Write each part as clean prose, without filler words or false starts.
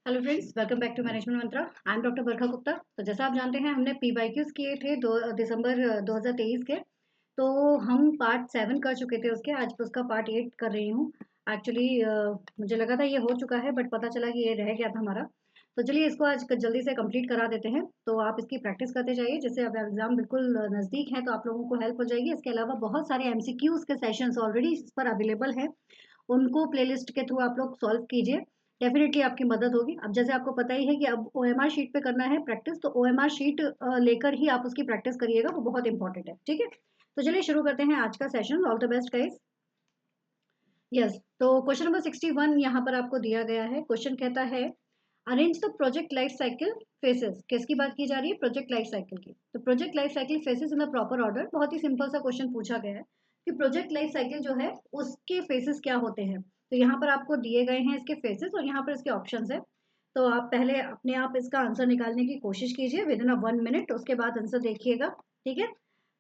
Hello friends, welcome back to Management Mantra. I am doctor Barkha Gupta. तो जैसा आप जानते हैं, हमने पीवाईक्यूज किए थे 2 दिसंबर 2023 के। तो हम पार्ट 7 कर चुके थे उसके। आज उसका पार्ट 8 कर रही हूँ। एक्चुअली मुझे लगा था ये हो चुका है, बट पता चला कि ये रह गया था हमारा। तो चलिए इसको आज जल्दी से कंप्लीट करा देते हैं। तो आप इसकी प्रैक्टिस करते जाइए, जैसे अब एग्जाम बिल्कुल नज़दीक है तो आप लोगों को हेल्प हो जाएगी। इसके अलावा बहुत सारे एमसीक्यूज के सेशंस ऑलरेडी इस पर अवेलेबल हैं, उनको प्लेलिस्ट के थ्रू आप लोग सॉल्व कीजिए। डेफिनेटली आपकी मदद होगी। अब जैसे आपको पता ही है कि अब ओएमआर शीट पे करना है प्रैक्टिस, तो ओएमआर शीट लेकर ही आप उसकी प्रैक्टिस करिएगा, वो बहुत इंपॉर्टेंट है। ठीक है, तो चलिए शुरू करते हैं आज का session. All the best guys. Yes, तो क्वेश्चन नंबर 61 यहाँ पर आपको दिया गया है। क्वेश्चन कहता है arrange the project life cycle faces. किसकी बात की जा रही है? प्रोजेक्ट लाइफ साइकिल की। तो project life cycle faces in the proper order. बहुत ही सिंपल सा क्वेश्चन पूछा गया है कि प्रोजेक्ट लाइफ साइकिल जो है उसके फेसेस क्या होते हैं। तो यहाँ पर आपको दिए गए हैं इसके फेसेस और यहाँ पर इसके ऑप्शंस है। तो आप पहले अपने आप इसका आंसर निकालने की कोशिश कीजिए विद इन अ 1 मिनट, उसके बाद आंसर देखिएगा। ठीक है,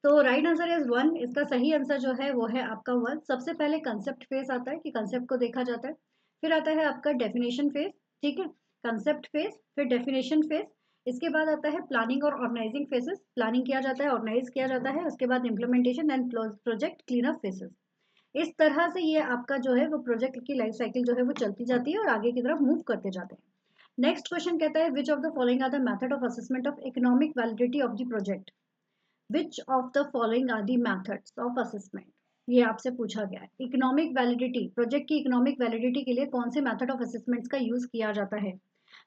तो राइट आंसर इज 1। इसका सही आंसर जो है वो है आपका 1। सबसे पहले कंसेप्ट फेज आता है कि कंसेप्ट को देखा जाता है, फिर आता है आपका डेफिनेशन फेज। ठीक है, कंसेप्ट फेज, फिर डेफिनेशन फेज, इसके बाद आता है प्लानिंग और ऑर्गेनाइजिंग फेजेस। प्लानिंग किया जाता है, ऑर्गेनाइज किया जाता है, उसके बाद implementation and project clean up phases. इस तरह से ये आपका जो है वो प्रोजेक्ट की लाइफ साइकिल जो है वो चलती जाती है और आगे की तरफ मूव करते जाते हैं। नेक्स्ट क्वेश्चन कहता है which of the following are the method of assessment of economic validity of the project. Which of the following are the methods of assessment. ये आपसे पूछा गया है। इकोनॉमिक वैलिडिटी, प्रोजेक्ट की इकोनॉमिक वैलिडिटी के लिए कौन से मेथड ऑफ असेसमेंट्स का यूज किया जाता है?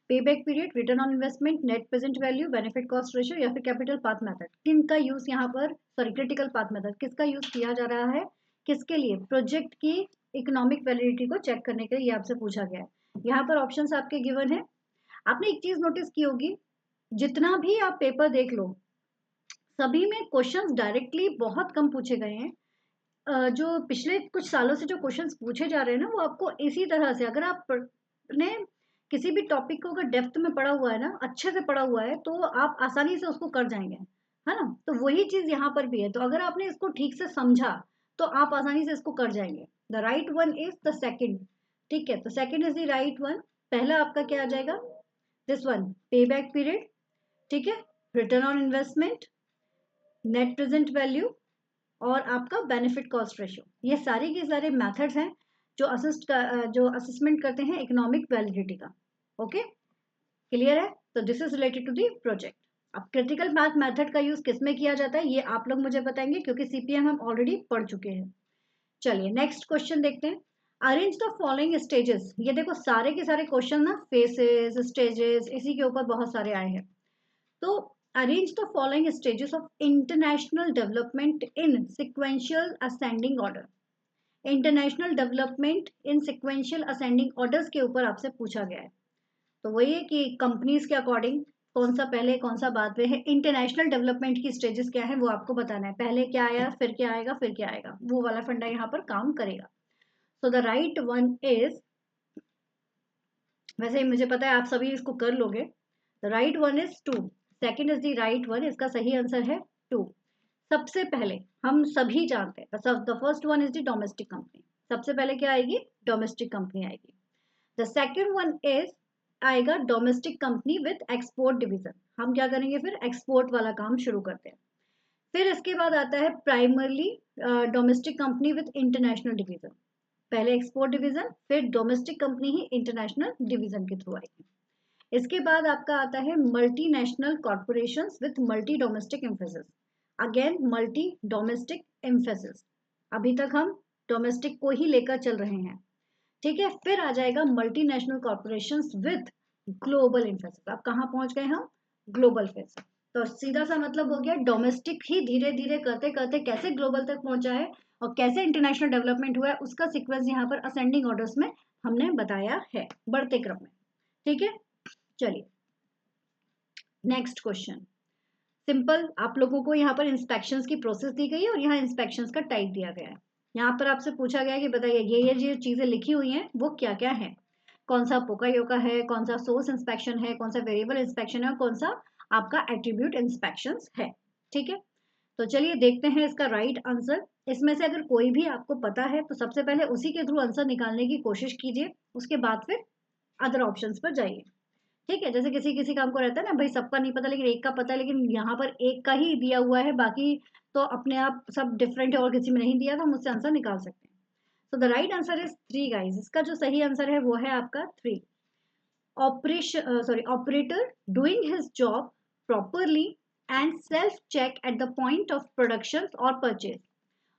Payback period, return on investment, net present value, benefit cost ratio या फिर कैपिटल पाथ मेथड। किन का यूज यहाँ पर, सॉरी क्रिटिकल पाथ मेथड किसका यूज किया जा रहा है, किसके लिए? प्रोजेक्ट की इकोनॉमिक वैलिडिटी को चेक करने के लिए ये आपसे पूछा गया है। यहाँ पर ऑप्शंस आपके गिवन है। आपने एक चीज नोटिस की होगी, जितना भी आप पेपर देख लो सभी में क्वेश्चंस डायरेक्टली बहुत कम पूछे गए हैं। जो पिछले कुछ सालों से जो क्वेश्चंस पूछे जा रहे हैं ना, वो आपको इसी तरह से, अगर आप ने किसी भी टॉपिक को अगर डेप्थ में पढ़ा हुआ है ना, अच्छे से पढ़ा हुआ है, तो आप आसानी से उसको कर जाएंगे, है ना। तो वही चीज यहाँ पर भी है। तो अगर आपने इसको ठीक से समझा तो आप आसानी से इसको कर जाएंगे। The right one is the second. ठीक है, तो second is the right one. पहला आपका क्या आ जाएगा? दिस वन, पे बैक पीरियड। ठीक है, return on investment, net present value और आपका बेनिफिट कॉस्ट रेशियो। ये सारे के सारे मेथड्स हैं जो जो असेसमेंट करते हैं इकोनॉमिक वैलिडिटी का। ओके, क्लियर है? तो this is related to the project. अब क्रिटिकल पाथ मेथड का यूज किस में किया जाता है ये आप लोग मुझे बताएंगे, क्योंकि सीपीएम हम ऑलरेडी पढ़ चुके हैं। चलिए नेक्स्ट क्वेश्चन देखते हैं। Arrange the following stages. ये देखो सारे के सारे क्वेश्चन ना फेसेस, स्टेजेस, इसी के ऊपर बहुत सारे आए हैं। तो arrange the following stages of international development in sequential ascending order। International development in sequential ascending orders के ऊपर आपसे पूछा गया है। तो वही है कि कंपनीज के अकॉर्डिंग कौन सा पहले कौन सा बाद में है। इंटरनेशनल डेवलपमेंट की स्टेजेस क्या है वो आपको बताना है। पहले क्या आया, फिर क्या आएगा, फिर क्या आएगा, वो वाला फंडा यहाँ पर काम करेगा। So the right one is, वैसे मुझे पता है आप सभी इसको कर लोगे। The right one is 2। Second is the right one, इसका सही आंसर है 2। सबसे पहले हम सभी जानते हैं the first one is the domestic company. सबसे पहले क्या आएगी? डोमेस्टिक कंपनी आएगी। द सेकेंड वन इज आएगा domestic company with export division. हम क्या करेंगे फिर? एक्सपोर्ट वाला काम शुरू करते हैं। फिर इसके बाद आता है primarily domestic company with international division. पहले एक्सपोर्ट डिवीजन, फिर डोमेस्टिक कंपनी ही इंटरनेशनल डिवीजन के थ्रू आएगी। इसके बाद आपका आता है multinational corporations with multi domestic emphasis. Again multi domestic emphasis. अभी तक हम डोमेस्टिक को ही लेकर चल रहे हैं। ठीक है, फिर आ जाएगा multinational corporations with global emphasis. अब कहाँ पहुंच गए हम? Global face. तो सीधा सा मतलब हो गया, डोमेस्टिक ही धीरे धीरे करते करते कैसे ग्लोबल तक पहुंचा है और कैसे इंटरनेशनल डेवलपमेंट हुआ है, उसका सीक्वेंस यहाँ पर असेंडिंग ऑर्डर्स में हमने बताया है, बढ़ते क्रम में। ठीक है, चलिए नेक्स्ट क्वेश्चन। सिंपल, आप लोगों को यहाँ पर इंस्पेक्शंस की प्रोसेस दी गई है और यहाँ इंस्पेक्शंस का टाइप दिया गया है। यहाँ पर आपसे पूछा गया है कि बताइए ये जो चीजें लिखी हुई हैं वो क्या क्या है। कौन सा पोका योका है, कौन सा सोर्स इंस्पेक्शन है, कौन सा वेरिएबल इंस्पेक्शन है और कौन सा आपका एट्रीब्यूट इंस्पेक्शन है। ठीक है, तो चलिए देखते हैं इसका राइट आंसर। इसमें से अगर कोई भी आपको पता है तो सबसे पहले उसी के थ्रू आंसर निकालने की कोशिश कीजिए, उसके बाद फिर अदर ऑप्शंस पर जाइए। ठीक है, जैसे किसी किसी काम को रहता है ना भाई, सबका नहीं पता लेकिन एक का पता है, लेकिन यहाँ पर एक का ही दिया हुआ है, बाकी तो अपने आप सब डिफरेंट है और किसी में नहीं दिया, तो हम उससे आंसर निकाल सकते हैं। So the right answer is 3 guys. इसका जो सही आंसर है वो है आपका 3। Operator doing his job properly and self check at the point of production or purchase।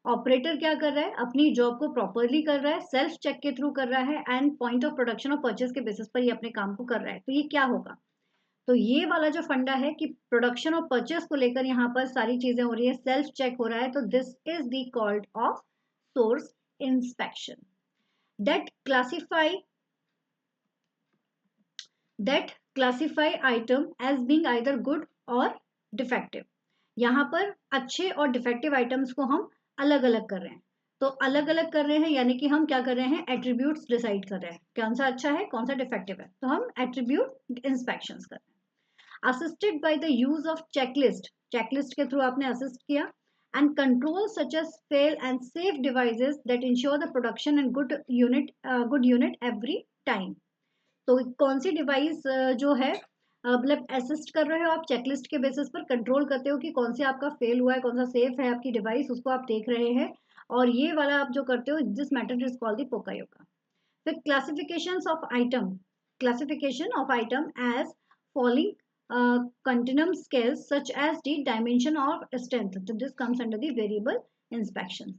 Operator क्या कर रहा है, अपनी जॉब को प्रॉपरली कर रहा है, सेल्फ चेक के थ्रू कर रहा है, एंड पॉइंट ऑफ प्रोडक्शन और परचेज के बेसिस पर ये अपने काम को कर रहा है। तो ये क्या होगा, तो ये वाला जो फंडा है कि प्रोडक्शन और परचेस को लेकर यहाँ पर सारी चीजें हो रही है, सेल्फ चेक हो रहा है, तो this is the called of source inspection that classify item as being either good और डिफेक्टिव। यहाँ पर अच्छे और डिफेक्टिव आइटम्स को हम अलग अलग कर रहे हैं। तो अलग अलग कर रहे हैं यानी कि हम क्या कर रहे हैं, एट्रीब्यूट्स डिसाइड कर रहे हैं कौन सा अच्छा है कौन सा डिफेक्टिव है, तो हम एट्रीब्यूट इंस्पेक्शन कर रहे हैं। Assisted by the use of checklist, checklist के थ्रू आपने असिस्ट किया, and control such as fail and safe devices that ensure the production and good unit every time. तो कौन सी डिवाइस जो है मतलब असिस्ट कर रहे हो आप, चेकलिस्ट के बेसिस पर कंट्रोल करते हो कि कौन से आपका फेल हुआ है, कौन सा सेफ है आपकी डिवाइस, उसको आप देख रहे हैं, और ये वाला आप जो करते हो, this method is called the poka yoke. फिर classification of item as following continuum scales such as the dimension of strength, so this comes under the variable inspection।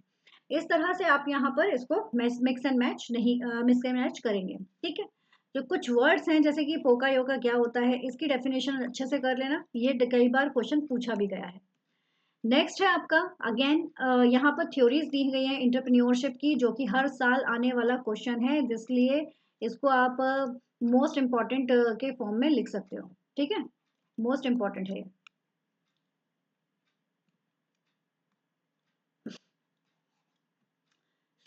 इस तरह से आप यहाँ पर इसको मिक्स एंड मैच करेंगे। ठीक है, जो कुछ वर्ड्स हैं जैसे कि पोका योगा क्या होता है, इसकी डेफिनेशन अच्छे से कर लेना, ये कई बार क्वेश्चन पूछा भी गया है। नेक्स्ट है आपका अगेन यहाँ पर थ्योरीज दी गई हैं एंटरप्रेन्योरशिप की, जो कि हर साल आने वाला क्वेश्चन है, इसलिए इसको आप मोस्ट इम्पॉर्टेंट के फॉर्म में लिख सकते हो। ठीक है, मोस्ट इम्पॉर्टेंट है।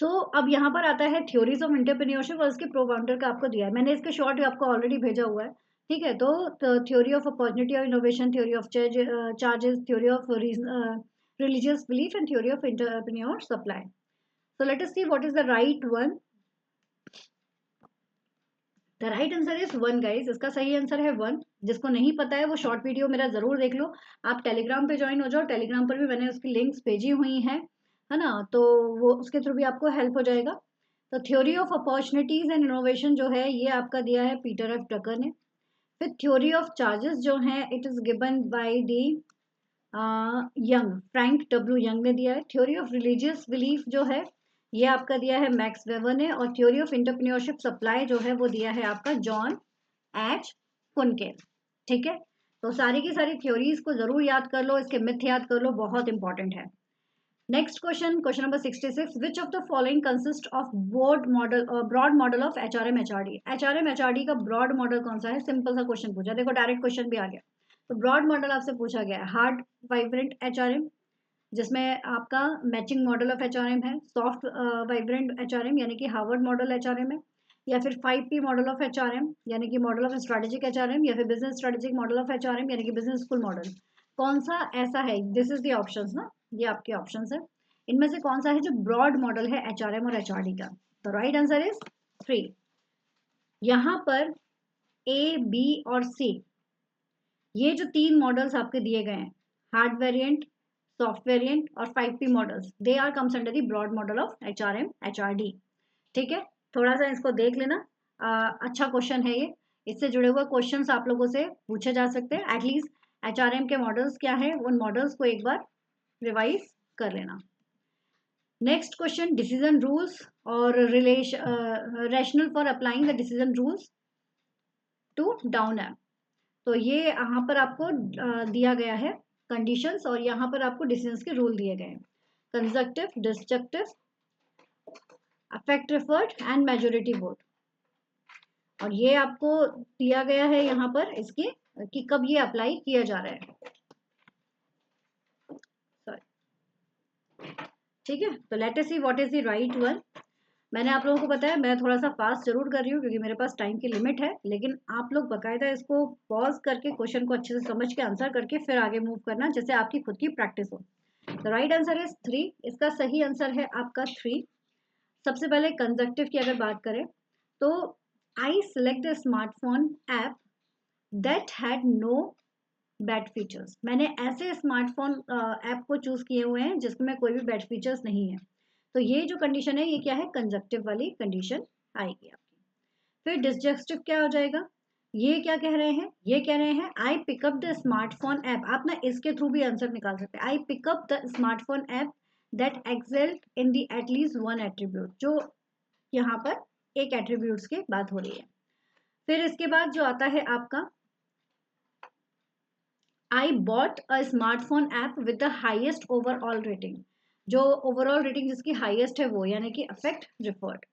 तो अब यहाँ पर आता है थ्योरीज ऑफ एंटरप्रेन्योरशिप, और इसके प्रोवाउंडर का आपको दिया है मैंने, इसके शॉर्ट आपको ऑलरेडी भेजा हुआ है। ठीक है, तो theory of opportunity of innovation, theory of charges, theory of religious belief, and theory of entrepreneur supply। So let us see what is the right one। The right answer is 1 guys। इसका सही answer है 1। जिसको नहीं पता है वो short video मेरा जरूर देख लो। आप टेलीग्राम पे ज्वाइन हो जाओ, टेलीग्राम पर भी मैंने उसकी लिंक्स भेजी हुई हैं, है ना, तो वो उसके थ्रू भी आपको हेल्प हो जाएगा। तो theory of opportunities and innovation जो है ये आपका दिया है पीटर एफ ड्रकर ने। फिर थ्योरी ऑफ चार्जेस जो है it is given by the young, Frank W young ने दिया है। थ्योरी ऑफ रिलीजियस बिलीफ जो है ये आपका दिया है मैक्स वेबर ने, और थ्योरी ऑफ एंटरप्रेन्योरशिप सप्लाई जो है वो दिया है आपका जॉन एच कुनके। ठीक है, तो सारी की सारी थ्योरीज को जरूर याद कर लो, इसके मिथ याद कर लो, बहुत इंपॉर्टेंट है। Next question, question number 66, which of the following consist of broad model of HRM HRD. HRM HRD का ब्रॉड मॉडल कौन सा है, सिंपल सा क्वेश्चन पूछा, देखो डायरेक्ट क्वेश्चन भी आ गया। तो ब्रॉड मॉडल आपसे पूछा गया है हार्ड वाइब्रेंट एचआरएम, जिसमें आपका मैचिंग मॉडल ऑफ एचआरएम है, सॉफ्ट वाइब्रेंट एचआरएम यानी कि हार्वर्ड मॉडल एचआरएम है, या फिर 5P मॉडल ऑफ एचआरएम यानी कि मॉडल ऑफ स्ट्रेटेजिक एचआरएम, या फिर business strategic model of HRM यानी कि बिजनेस स्कूल मॉडल। कौन सा ऐसा है, दिस इज द ऑप्शंस ना, ये आपके ऑप्शंस है, इनमें से कौन सा है जो ब्रॉड मॉडल है एचआरएम और एचआरडी का। तो राइट आंसर इज 3। यहाँ पर ए, बी और सी, ये जो 3 मॉडल्स आपके दिए गए हैं, हार्ड वेरिएंट, सॉफ्ट वेरिएंट और 5P models, they are comes under the broad model of HRM HRD. ठीक है, थोड़ा सा इसको देख लेना, अच्छा क्वेश्चन है ये, इससे जुड़े हुए क्वेश्चंस आप लोगों से पूछे जा सकते हैं। एटलीस्ट एचआरएम के मॉडल्स क्या है, उन मॉडल्स को एक बार रिवाइज कर लेना। नेक्स्ट क्वेश्चन, डिसीजन रूल्स और rational for applying the decision rules to down app. तो ये यहाँ पर आपको दिया गया है कंडीशंस, और यहाँ पर आपको डिसीजंस के रूल दिए गए हैं, conjunctive, destructive, affect referred and majority vote. और ये आपको दिया गया है यहाँ पर इसकी कि कब ये अप्लाई किया जा रहा है। ठीक है, तो let us see what is the right one. मैंने आप लोगों को बताया मैं थोड़ा सा फास्ट जरूर कर रही हूँ क्योंकि मेरे पास टाइम की लिमिट है, लेकिन आप लोग बाकायदा इसको पॉज करके क्वेश्चन को अच्छे से समझ के आंसर करके फिर आगे मूव करना, जैसे आपकी खुद की प्रैक्टिस हो। The right answer is 3। इसका सही आंसर है आपका 3। सबसे पहले कंजक्टिव की अगर बात करें तो I select the smartphone app that had no bad features. मैंने ऐसे स्मार्टफोन ऐप को चूज किए हुए हैं जिसमें कोई भी बैड फीचर्स नहीं है। तो ये जो कंडीशन है ये क्या है, कंजक्टिव वाली कंडीशन आएगी आपकी। फिर डिसजस्टिव क्या हो जाएगा, ये क्या कह रहे हैं, ये कह रहे हैं आई पिकअप द स्मार्टफोन ऐप। आप ना इसके थ्रू भी आंसर निकाल सकते हैं। आई pick up the smartphone app that excelled in the at least one attribute, जो यहाँ पर एक एट्रीब्यूट्स की बात हो रही है। फिर इसके बाद जो आता है आपका I bought a smartphone app with the highest overall rating. जो ओवरऑल रेटिंग जिसकी हाईएस्ट है वो, यानी कि अफेक्ट रिफर्ड,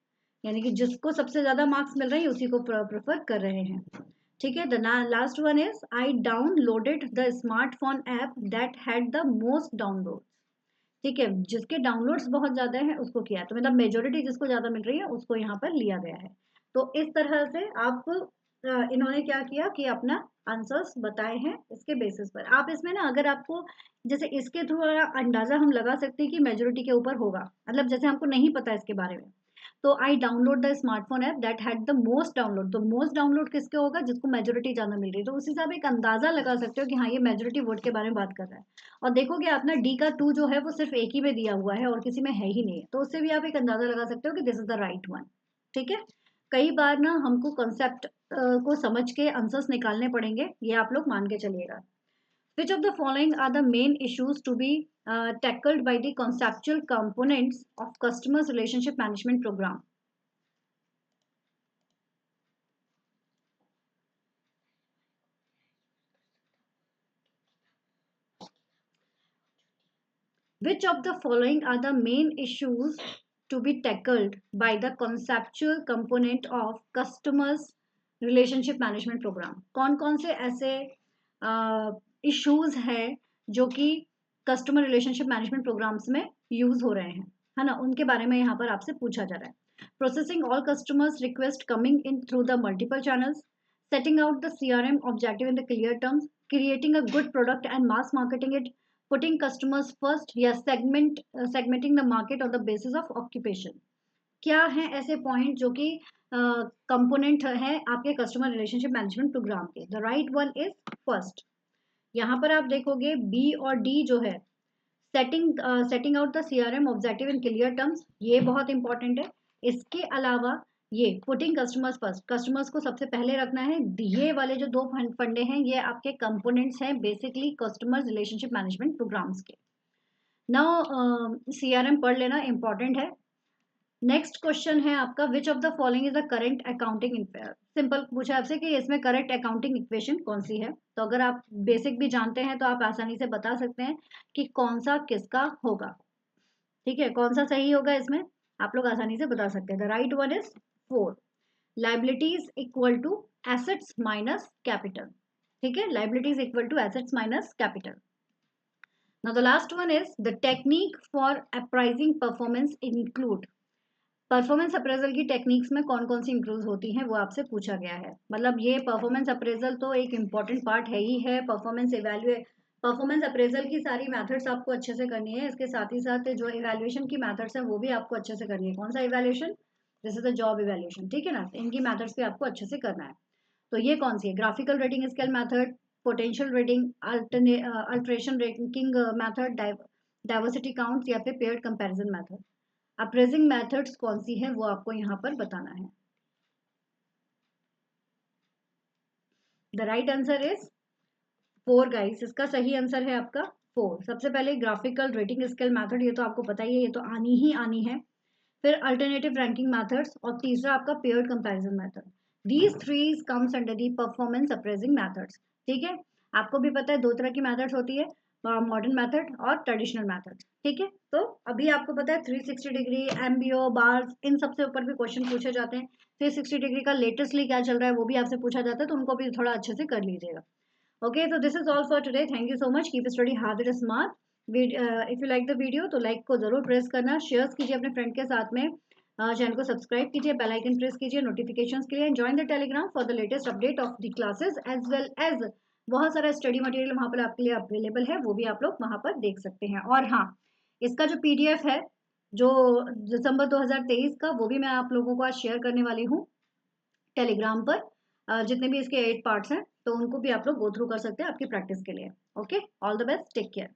यानी कि जिसको सबसे ज्यादा मार्क्स मिल रहे हैं उसी को प्रेफर कर रहे हैं। ठीक है, the last one is I downloaded the smartphone app that had the most download. ठीक है, जिसके डाउनलोड्स बहुत ज्यादा है उसको किया, तो मतलब मेजोरिटी जिसको ज्यादा मिल रही है उसको यहाँ पर लिया गया है। तो इस तरह से आप इन्होंने क्या किया कि अपना आंसर्स बताए हैं इसके बेसिस पर। आप इसमें ना अगर आपको जैसे इसके थ्रू अंदाजा हम लगा सकते हैं कि मेजोरिटी के ऊपर होगा, मतलब जैसे हमको नहीं पता इसके बारे में, तो आई download the smartphone app that had the most download. तो मोस्ट डाउनलोड किसके होगा, जिसको मेजोरिटी ज्यादा मिल रही है, तो उस हिसाब से एक अंदाजा लगा सकते हो कि हाँ ये मेजोरिटी वोट के बारे में बात कर रहा है। और देखोगे आप ना डी का 2 जो है वो सिर्फ एक ही में दिया हुआ है और किसी में है ही नहीं है, तो उससे भी आप एक अंदाजा लगा सकते हो कि this is the right one. ठीक है, कई बार ना हमको कॉन्सेप्ट को समझ के आंसर्स निकालने पड़ेंगे, ये आप लोग मान के चलिएगा। Which of the following are the main issues to be tackled by the conceptual components of customers relationship management program? Which of the following are the main issues to be tackled by the conceptual component of customers relationship management program? कौन कौन से ऐसे issues हैं जो कि customer relationship management programmes में use हो रहे हैं, है ना, उनके बारे में यहाँ पर आपसे पूछा जा रहा है। Processing all customers request coming in through the multiple channels, setting out the CRM objective in the clear terms, creating a good product and mass marketing it, putting customers first, या segmenting the market on the basis of occupation। क्या है ऐसे point जो कि component है आपके customer relationship management programme के। The right one is first. यहाँ पर आप देखोगे बी और डी जो है, setting out the CRM objective in clear terms, ये बहुत इंपॉर्टेंट है। इसके अलावा ये पुटिंग कस्टमर्स फर्स्ट, कस्टमर्स को सबसे पहले रखना है। ये वाले जो दो फंडे हैं ये आपके कंपोनेंट्स हैं basically customer relationship management programs के। नाउ सीआरएम पढ़ लेना इंपॉर्टेंट है। नेक्स्ट क्वेश्चन है आपका, which of the following is the current accounting, simple पूछा आपसे कि इसमें करेक्ट अकाउंटिंग इक्वेशन कौन सी है। तो अगर आप बेसिक भी जानते हैं तो आप आसानी से बता सकते हैं कि कौन सा किसका होगा। ठीक है, कौन सा सही होगा इसमें आप लोग आसानी से बता सकते हैं। The right one is 4, liabilities equal to assets minus capital. ठीक है, liabilities equal to assets minus capital. Now the last one is the technique for appraising performance include. Performance appraisal की टेक्निक्स में कौन कौन सी इंक्लूड होती हैं वो आपसे पूछा गया है। मतलब ये परफॉर्मेंस अप्रेजल तो एक इंपॉर्टेंट पार्ट है ही है। परफॉर्मेंस अप्रेजल की सारी मेथड्स आपको अच्छे से करनी है। इसके साथ ही साथ जो इवैल्यूएशन की मेथड्स है वो भी आपको अच्छे से करनी है। कौन सा evaluation, this is the job evaluation. ठीक है ना, इनकी मेथड्स भी आपको अच्छे से करना है। तो ये कौन सी है, graphical rating scale method, potential rating, alteration rating method, diversity counts या फिर paired comparison method. Appraising methods कौन सी है वो आपको यहाँ पर बताना है। The right answer is 4 guys, इसका सही आंसर है आपका 4। सबसे पहले ग्राफिकल रेटिंग स्केल मेथड, ये तो आपको पता ही है, ये तो आनी ही आनी है। फिर अल्टरनेटिव रैंकिंग मेथड्स और तीसरा आपका paired comparison method. These three comes under the performance appraising methods. ठीक है, आपको भी पता है दो तरह की मेथड्स होती है, मॉडर्न मेथड और ट्रेडिशनल मेथड। ठीक है, तो अभी आपको पता है 360 डिग्री, एमबीओ, बार्स, इन सबसे ऊपर भी क्वेश्चन पूछे जाते हैं। 360 डिग्री का लेटेस्टली क्या चल रहा है वो भी आपसे पूछा जाता है, तो उनको भी थोड़ा अच्छे से कर लीजिएगा। ओके, तो this is all for today. Thank you so much, keep study hard and smart. If you like the video तो लाइक को जरूर प्रेस करना, शेयर कीजिए अपने फ्रेंड के साथ में, चैनल को सब्सक्राइब कीजिए, बेल आइकन प्रेस कीजिए नोटिफिकेशंस के लिए, join the Telegram for the latest update of the classes as well as बहुत सारा स्टडी मटेरियल वहाँ पर आपके लिए अवेलेबल है, वो भी आप लोग वहाँ पर देख सकते हैं। और हाँ, इसका जो पीडीएफ है जो दिसंबर 2023 का, वो भी मैं आप लोगों को आज शेयर करने वाली हूँ टेलीग्राम पर। जितने भी इसके 8 पार्ट्स हैं, तो उनको भी आप लोग गो थ्रू कर सकते हैं आपकी प्रैक्टिस के लिए। Okay, all the best, take care.